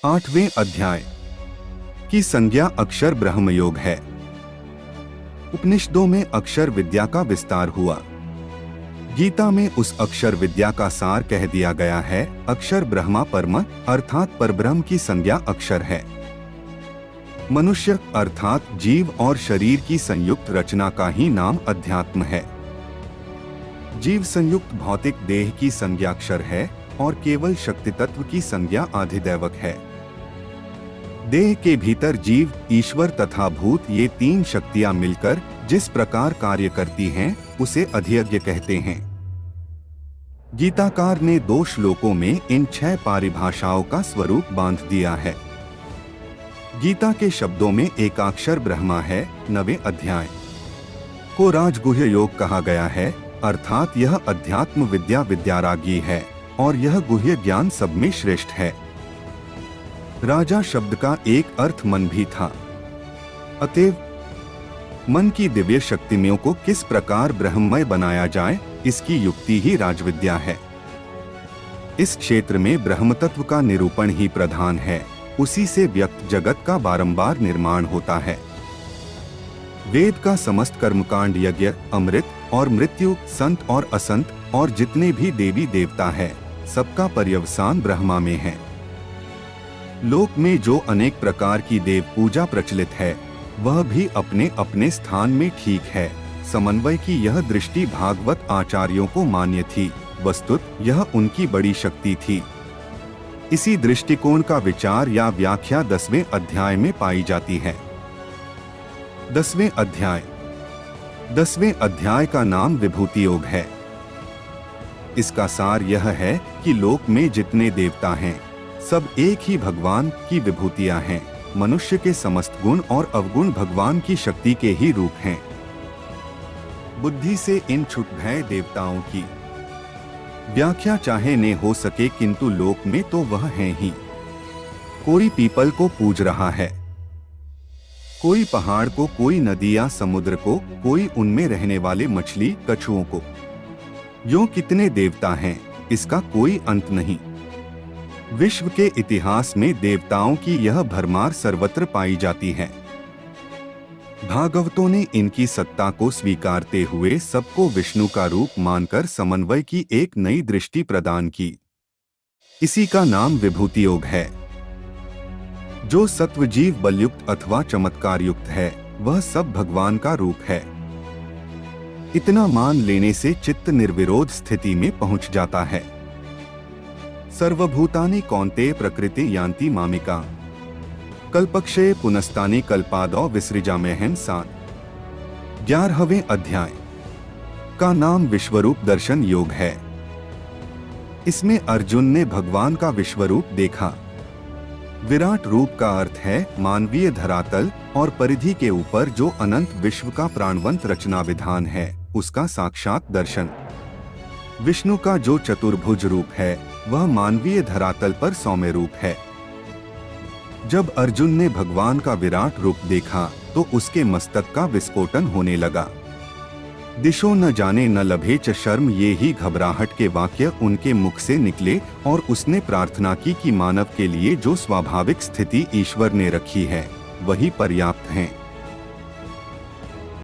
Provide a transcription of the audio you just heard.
8वें अध्याय की संज्ञा अक्षर ब्रह्मयोग है। उपनिषदों में अक्षर विद्या का विस्तार हुआ। गीता में उस अक्षर विद्या का सार कह दिया गया है। अक्षर ब्रह्मा परम अर्थात परब्रह्म की संज्ञा अक्षर है। मनुष्य अर्थात जीव और शरीर की संयुक्त रचना का ही नाम अध्यात्म है। जीव संयुक्त भौतिक देह की संज्ञा अक्षर है और केवल शक्ति तत्व की संज्ञा अधिदैवक है। देह के भीतर जीव, ईश्वर तथा भूत ये तीन शक्तियां मिलकर जिस प्रकार कार्य करती हैं, उसे अधियज्ञ कहते हैं। गीताकार ने 2 श्लोकों में इन 6 परिभाषाओं का स्वरूप बांध दिया है। गीता के शब्दों में एकाक्षर ब्रह्मा है। 9वें अध्याय को राजगुह्य योग कहा गया है, अर्थात यह अध्यात्म विद्या विद्यारागी है और यह गुह्य ज्ञान सब में श्रेष्ठ है। राजा शब्द का एक अर्थ मन भी था। अतएव मन की दिव्य शक्तियों को किस प्रकार ब्रह्ममय बनाया जाए, इसकी युक्ति ही राजविद्या है। इस क्षेत्र में ब्रह्म तत्व का निरूपण ही प्रधान है। उसी से व्यक्त जगत का बारंबार निर्माण होता है। वेद का समस्त कर्मकांड, यज्ञ, अमृत और मृत्यु, संत और असंत और जितने भी देवी देवता है, सबका पर्यवसान ब्रह्मा में है। लोक में जो अनेक प्रकार की देव पूजा प्रचलित है, वह भी अपने अपने स्थान में ठीक है। समन्वय की यह दृष्टि भागवत आचार्यों को मान्य थी। वस्तुत यह उनकी बड़ी शक्ति थी। इसी दृष्टिकोण का विचार या व्याख्या 10वें अध्याय में पाई जाती है। 10वें अध्याय 10वें अध्याय का नाम विभूति योग है। इसका सार यह है कि लोक में जितने देवता हैं, सब एक ही भगवान की विभूतियां हैं। मनुष्य के समस्त गुण और अवगुण भगवान की शक्ति के ही रूप हैं। बुद्धि से इन छुट भय देवताओं की व्याख्या चाहे न हो सके, किंतु लोक में तो वह हैं ही। कोई पीपल को पूज रहा है, कोई पहाड़ को, कोई नदी या समुद्र को, कोई उनमें रहने वाले मछली कछुओं को। यूं कितने देवता हैं, इसका कोई अंत नहीं। विश्व के इतिहास में देवताओं की यह भरमार सर्वत्र पाई जाती है। भागवतों ने इनकी सत्ता को स्वीकारते हुए सबको विष्णु का रूप मानकर समन्वय की एक नई दृष्टि प्रदान की। इसी का नाम विभूति योग है। जो सत्वजीव बलयुक्त अथवा चमत्कार युक्त है, वह सब भगवान का रूप है। इतना मान लेने से चित्त निर्विरोध स्थिति में पहुंच जाता है। सर्वभूतानि कौन्तेय प्रकृति यान्ति मामिका कल्पक्षये पुनस्तानि कल्पादौ विसृजाम्यहं सात्। 11वें अध्याय का नाम विश्वरूप दर्शन योग है। इसमें अर्जुन ने भगवान का विश्वरूप देखा। विराट रूप का अर्थ है मानवीय धरातल और परिधि के ऊपर जो अनंत विश्व का प्राणवंत रचना विधान है, उसका साक्षात दर्शन। विष्णु का जो चतुर्भुज रूप है, वह मानवीय धरातल पर सौम्य रूप है। जब अर्जुन ने भगवान का विराट रूप देखा, तो उसके मस्तक का विस्फोटन होने लगा। दिशो न जाने न लभे च शर्म, ये ही घबराहट के वाक्य उनके मुख से निकले और उसने प्रार्थना की कि मानव के लिए जो स्वाभाविक स्थिति ईश्वर ने रखी है, वही पर्याप्त है।